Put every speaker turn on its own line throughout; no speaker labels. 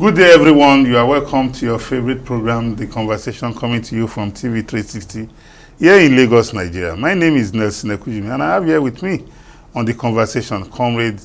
Good day, everyone. You are welcome to your favorite program, The Conversation, coming to you from TV 360 here in Lagos, Nigeria. My name is Nelson Ekujimi, and I have here with me on The Conversation Comrade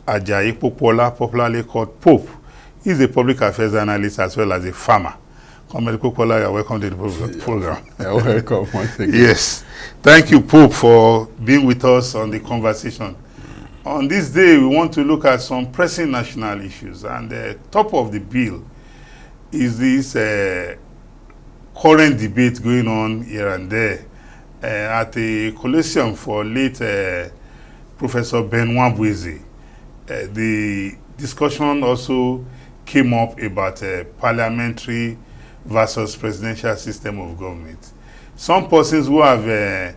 Ajayi Popola, popularly called Pope. He's a public affairs analyst as well as a farmer. Comrade Popola, you are welcome to the program.
You're welcome once again.
Yes. Thank you, Pope, for being with us on The Conversation. On this day, we want to look at some pressing national issues, and the top of the bill is this current debate going on here and there at a Coliseum for late Professor Benoit Boueze. The discussion also came up about parliamentary versus presidential system of government. Some persons who have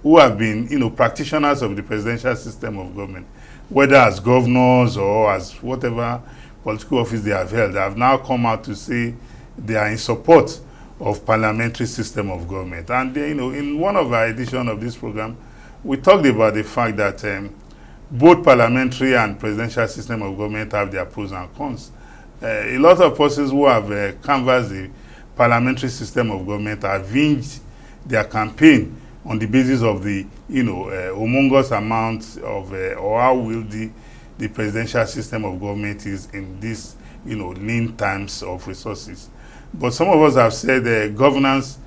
who have been, practitioners of the presidential system of government, whether as governors or as whatever political office they have now come out to say they are in support of parliamentary system of government. And, in one of our editions of this program, we talked about the fact that both parliamentary and presidential system of government have their pros and cons. A lot of persons who have canvassed the parliamentary system of government have hinged their campaign on the basis of the, humongous amount of, or how wieldy the presidential system of government is in this, lean times of resources. But some of us have said governance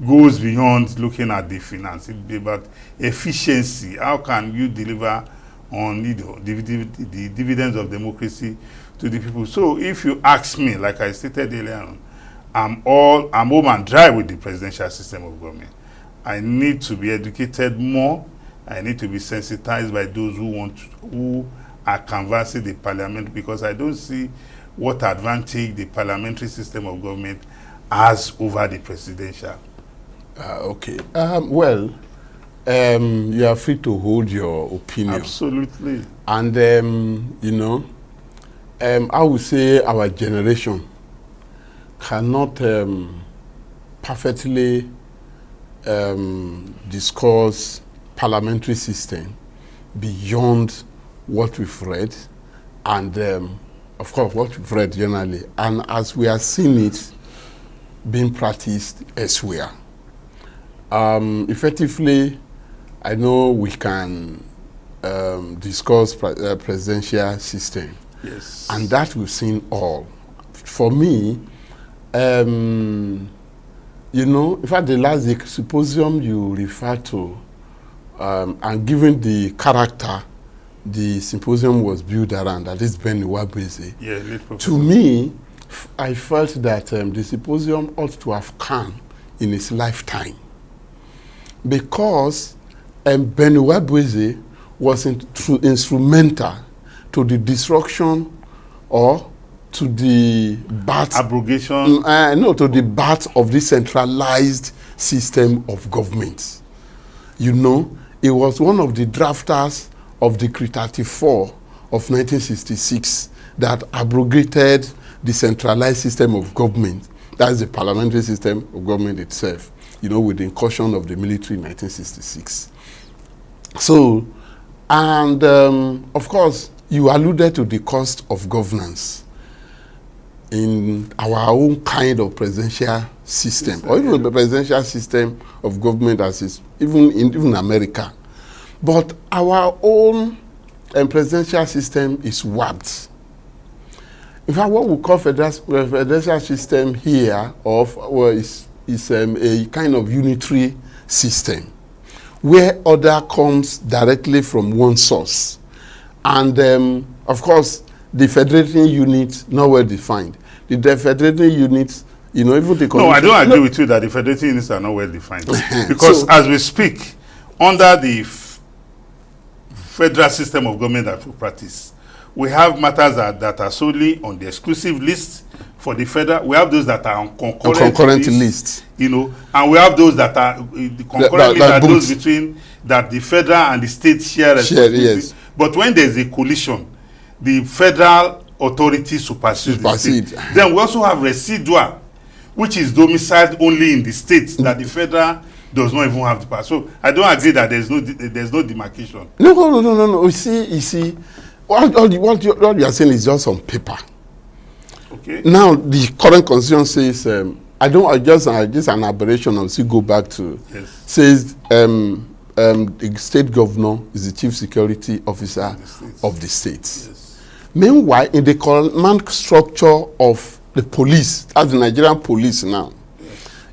goes beyond looking at the finance. It's about efficiency. How can you deliver on, the dividends of democracy to the people? So if you ask me, like I stated earlier on, I'm home and dry with the presidential system of government. I need to be educated more. I need to be sensitized by those who are canvassing the parliament, because I don't see what advantage the parliamentary system of government has over the presidential.
Okay. Well, you are free to hold your opinion.
Absolutely.
And, I would say our generation cannot perfectly discuss parliamentary system beyond what we've read and of course what we've read generally, and as we are seeing it being practiced elsewhere. Effectively, I know we can discuss presidential system.
Yes.
And that we've seen all. For me, in fact, the last symposium you referred to, and given the character the symposium was built around, that is Benoit Boueze.
Yeah,
to me, I felt that the symposium ought to have come in its lifetime, because Benoit Boueze was instrumental to the destruction or to the birth
abrogation.
To the birth of the centralized system of government. It was one of the drafters of Decree 34 of 1966 that abrogated the centralized system of government. That is the parliamentary system of government itself, with the incursion of the military in 1966. So, and of course, you alluded to the cost of governance in our own kind of presidential system, or even the presidential system of government as is, even America. But our own presidential system is warped. In fact, what we call presidential system here is a kind of unitary system, where order comes directly from one source. And of course, the federating unit not well defined. The federating units, even the
No, I don't agree with you that the federating units are not well defined. Because as we speak, under the federal system of government that we practice, we have matters that are solely on the exclusive list for the federal. We have those that are on concurrent list. And we have those that are the concurrent list are those between that the federal and the state share responsibility. Yes. But when there's a collision, the federal authority supersedes the state. Then we also have residual, which is domiciled only in the states that the federal does not even have the power. So I don't agree that there's no demarcation.
No. You see, what you are saying is just on paper.
Okay.
Now, the current constitution says, just an aberration of, go back to,
Yes.
says the state governor is the chief security officer of the state.
Yes.
Meanwhile, in the command structure of the police, as the Nigerian police now,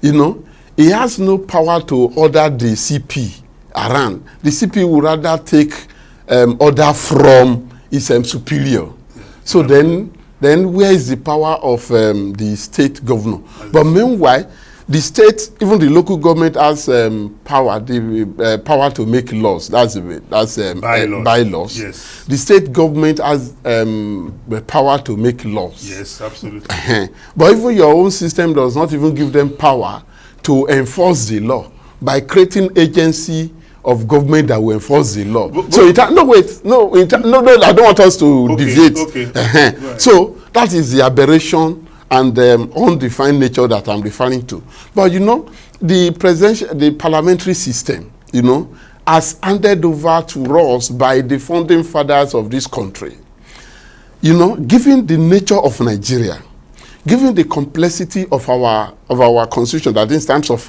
yes, he has no power to order the CP around. The CP would rather take order from his superior. Yes. So then where is the power of the state governor? But meanwhile, the state, even the local government has power, the power to make laws. That's bylaws.
Yes.
The state government has the power to make laws.
Yes, absolutely.
But even your own system does not even give them power to enforce the law by creating agency of government that will enforce the law. So I don't want us to deviate.
Okay. Right.
So that is the aberration and undefined nature that I'm referring to. But the parliamentary system, has handed over to us by the founding fathers of this country. Given the nature of Nigeria, given the complexity of our constitution, that in terms of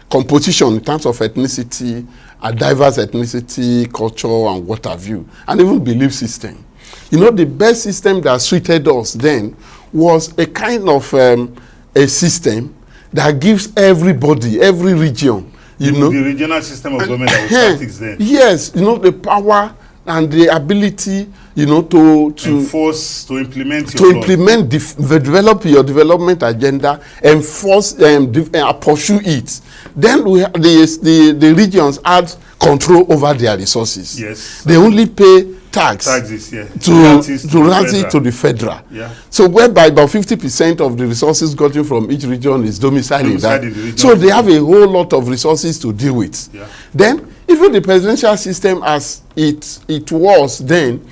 composition, in terms of ethnicity, a diverse ethnicity, culture, and what have you, and even belief system. The best system that suited us then was a kind of a system that gives everybody, every region,
the regional system of government that was practiced then.
Yes, the power and the ability, to
enforce, to implement your
develop your development agenda, enforce, pursue it. Then we have the regions had control over their resources.
Yes.
They only pay
taxes, yeah,
to the federal.
Yeah.
So whereby about 50% of the resources gotten from each region is domiciled in that.
In the region.
So they have a whole lot of resources to deal with.
Yeah.
Then even the presidential system as it was then,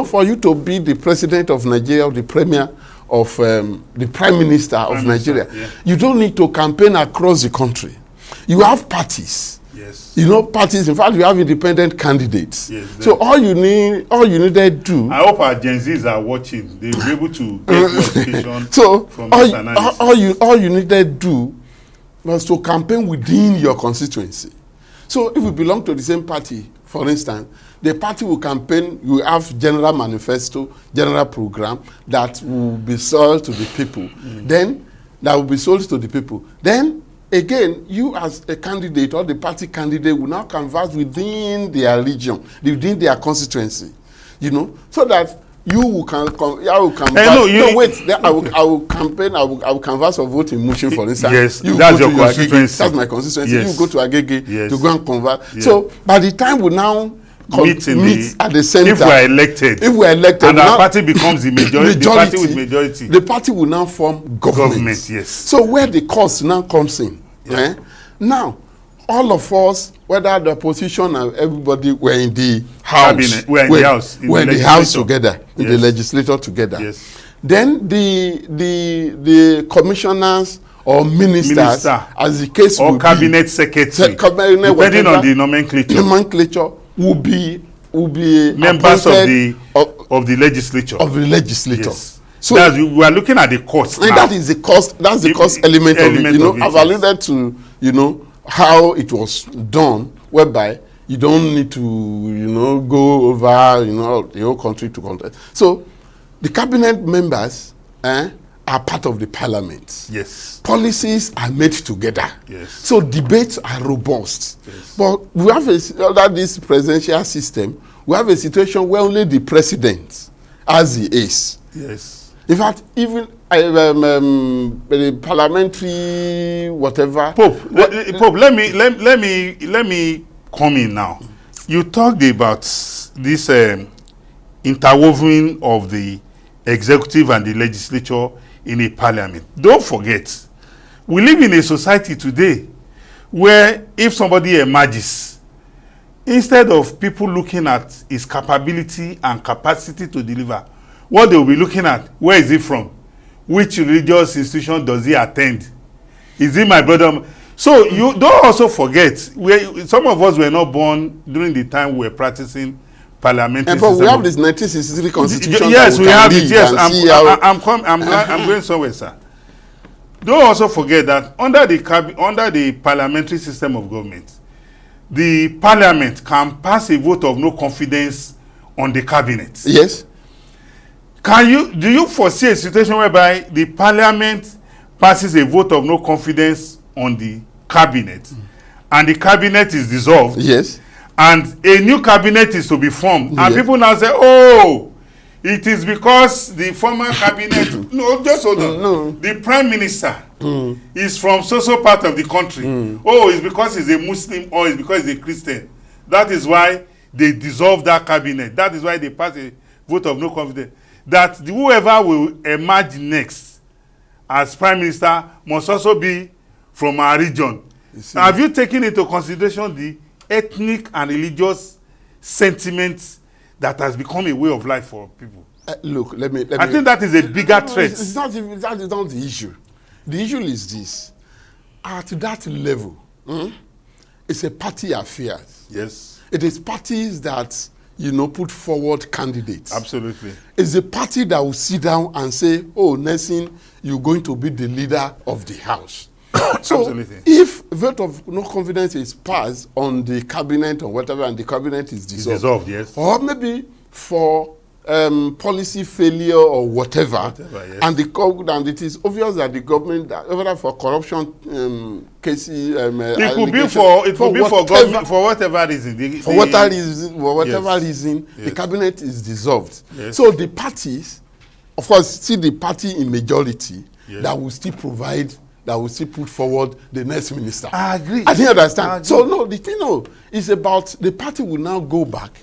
for you to be the president of Nigeria, the premier of the prime minister of Nigeria,
yeah,
you don't need to campaign across the country. You have parties.
Yes.
Parties. In fact, you have independent candidates.
Yes,
so all you needed to do.
I hope our Gen Zs are watching. They'll be able to get the education from
all
this analysis.
All you needed to do was to campaign within your constituency. So if you belong to the same party, for instance, the party will campaign, you have general manifesto, general program that will be sold to the people. Then again, you as a candidate or the party candidate will now canvass within their region, within their constituency, so that I will canvass for vote in Mushin, for instance.
Yes,
you
that's
go
your
to
constituency.
That's my constituency.
Yes.
You go to Agege
Yes.
to go and convert.
Yes.
So by the time we now meet at the center,
if we are elected, and our party becomes the majority, the party with majority,
the party will now form government.
Yes.
So where the cost now comes in.
Yeah.
Now, all of us, whether the opposition and everybody, were in the house.
We're in the house
together, in the legislature together.
Yes.
Then the commissioners or ministers, as the case
or
will
cabinet
be,
secretary,
depending
on the nomenclature,
will be
members of the legislature.
Yes. So
we are looking at the cost.
And that is the cost. That's the cost element of it. I've alluded to how it was done, whereby you don't need to go over the whole country to contest. So the cabinet members are part of the parliament.
Yes.
Policies are made together.
Yes.
So debates are robust.
Yes.
But we have under this presidential system, we have a situation where only the president has the ace.
Yes.
In fact, even the parliamentary whatever.
Pope, let me come in now. You talked about this interwoven of the executive and the legislature in a parliament. Don't forget, we live in a society today where if somebody emerges, instead of people looking at his capability and capacity to deliver, what they will be looking at, where is he from? Which religious institution does he attend? Is he my brother? So you don't also forget, some of us were not born during the time we were practicing parliamentary
but
system.
we have this 1963 constitution.
Yes, we have it. Yes,
I'm
I'm going somewhere, sir. Don't also forget that under the parliamentary system of government, the parliament can pass a vote of no confidence on the cabinet.
Yes.
Do you foresee a situation whereby the parliament passes a vote of no confidence on the cabinet, and the cabinet is dissolved?
Yes.
And a new cabinet is to be formed, and
yes.
people now say, oh, it is because the former cabinet no, just hold on.
No.
The prime minister is from so part of the country. Oh, it's because he's a Muslim, or it's because he's a Christian. That is why they dissolve that cabinet. That is why they pass a vote of no confidence. That whoever will emerge next as prime minister must also be from our region. Have you taken into consideration the ethnic and religious sentiments that has become a way of life for people?
Look, let me.
I think that is a bigger threat.
It's not the issue. The issue is this: at that level, it's a party affair.
Yes.
It is parties that put forward candidates.
Absolutely.
It's a party that will sit down and say, "Oh, Nelson, you're going to be the leader of the house." So,
absolutely.
If vote of no confidence is passed on the cabinet or whatever, and the cabinet is dissolved,
yes.
Or maybe for policy failure or whatever,
yes.
and it is obvious that the government, whether for corruption cases,
it could be for government, for whatever reason.
Whatever reason, the cabinet is dissolved.
Yes.
So the parties, of course, still the party in majority that will still provide. That will still put forward the next minister.
I agree.
I think you understand. So no, the thing is about the party will now go back,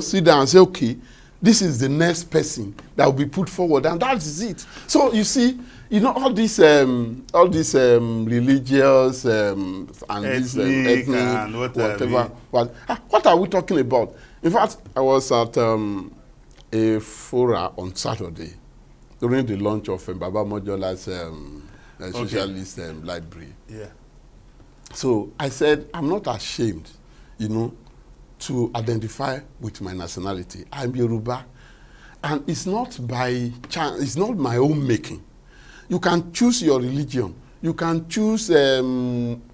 sit down and say, okay, this is the next person that will be put forward, and that is it. So you see, all these religious and ethnic
and
whatever. What are we talking about? In fact, I was at a fora on Saturday during the launch of Baba Mojola's socialist library.
Yeah.
So I said, I'm not ashamed, to identify with my nationality. I'm Yoruba. And it's not by chance, it's not my own making. You can choose your religion. You can choose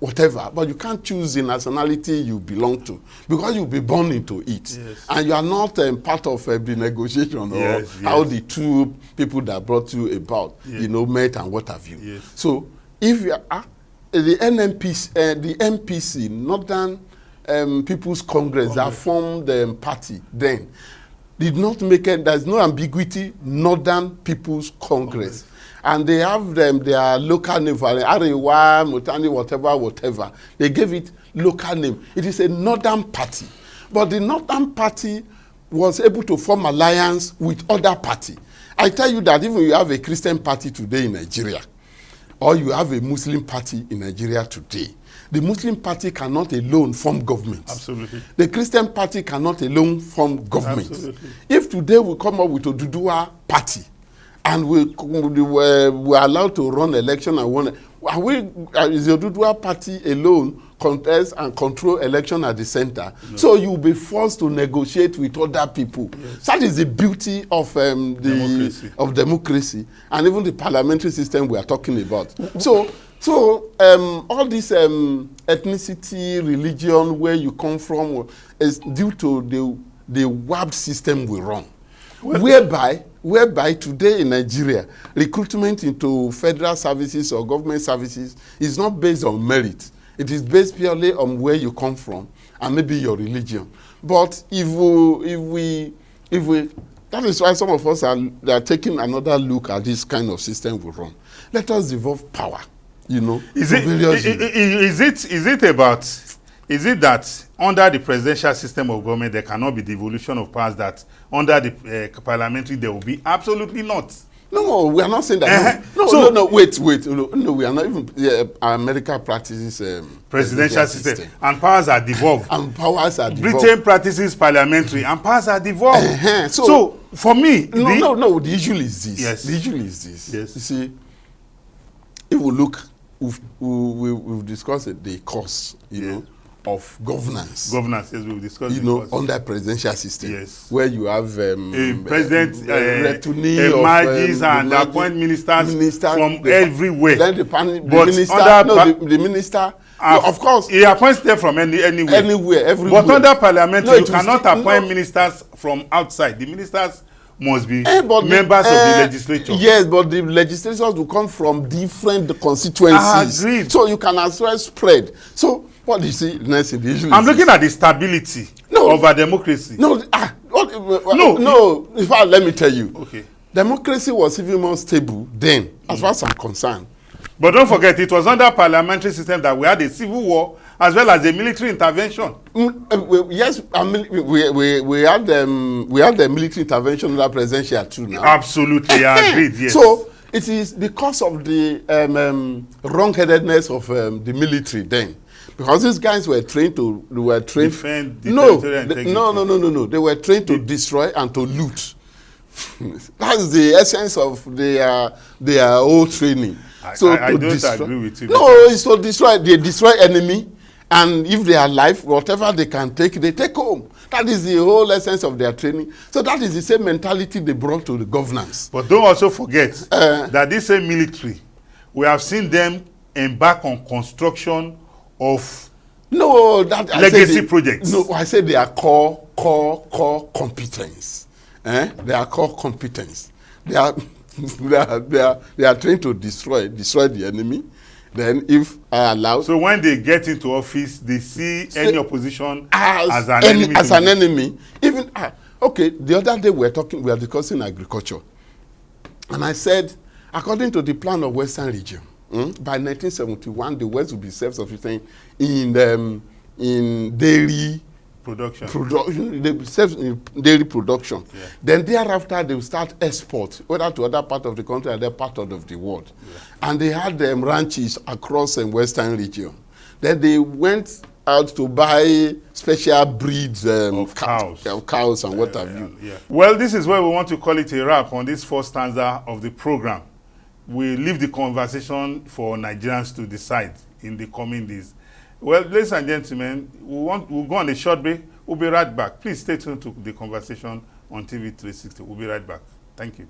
whatever, but you can't choose the nationality you belong to, because you'll be born into it.
Yes.
And you are not part of the negotiation or how the two people that brought you about, met and what have you.
Yes.
So if you are the MPC, Northern People's Congress, that formed the party then, did not make it, there's no ambiguity, Northern People's Congress. And they have their local name, Arewa, Mutani, whatever. They gave it local name. It is a northern party. But the northern party was able to form alliance with other party. I tell you that even you have a Christian party today in Nigeria, or you have a Muslim party in Nigeria today, the Muslim party cannot alone form government.
Absolutely.
The Christian party cannot alone form government.
Absolutely.
If today we come up with a Oduduwa party, and we're allowed to run election and won. Is the Oduduwa party alone contest and control election at the center? No. So you'll be forced to negotiate with other people. Yes. That is the beauty of democracy and even the parliamentary system we are talking about. So all this ethnicity, religion, where you come from, is due to the warped system we run. Whereby today in Nigeria, recruitment into federal services or government services is not based on merit. It is based purely on where you come from and maybe your religion. But if we, that is why some of us are taking another look at this kind of system we run. Let us devolve power,
Is it that under the presidential system of government there cannot be devolution of powers, that under the parliamentary there will be? Absolutely not.
No, we are not saying that. Wait. No, we are not even. America practices
presidential system, and powers are devolved. Britain practices parliamentary, and powers are devolved. So for me,
the issue is this.
Yes.
The issue is this.
Yes.
You see, if we look, we've discussed the cost, of governance.
Governance, yes, we've discussed
You
it
know,
first.
under presidential system,
Yes.
where you have
President
emerges
and appoint ministers from everywhere.
Then the
But
minister, the minister, no, of course,
he appoints them from anywhere.
Everywhere.
But under parliamentary, you
it
cannot
still,
appoint ministers from outside. The ministers must be members of the legislature.
Yes, but the legislators will come from different constituencies.
Agreed.
So you can as well spread. So what do you see next in the issue?
I'm looking at the stability of our democracy.
No. In fact, let me tell you.
Okay.
Democracy was even more stable then, as far as I'm concerned.
But don't forget, it was under parliamentary system that we had a civil war as well as a military intervention.
Yes, I mean, we had the military intervention under presidential too now.
Absolutely, I agreed. Yes.
So it is because of the wrong-headedness of the military then, because these guys were trained to
defend the territorial integrity.
No. They were trained to destroy and to loot. That's the essence of their whole training.
I don't agree with you.
No, it's to destroy. They destroy enemy, and if they are alive, whatever they can take, they take home. That is the whole essence of their training. So that is the same mentality they brought to the governance.
But don't also forget that this same military, we have seen them embark on construction of legacy projects.
No, I said they are core competence. They are core competence. They are trained to destroy the enemy. Then, if allowed.
So when they get into office, they see any opposition as an enemy.
As an enemy. Even okay. The other day we were discussing agriculture, and I said, according to the plan of Western region, by 1971, the West will be self-sufficient in dairy
production.
Dairy production.
Yeah.
Then thereafter they will start export, whether to other part of the country or other part of the world. Yeah. And they had ranches across the Western region. Then they went out to buy special breeds of cows and what have you.
Yeah. Well, this is where we want to call it a wrap on this first stanza of the program. We leave the conversation for Nigerians to decide in the coming days. Well, ladies and gentlemen, we'll go on a short break. We'll be right back. Please stay tuned to the conversation on TV 360. We'll be right back. Thank you.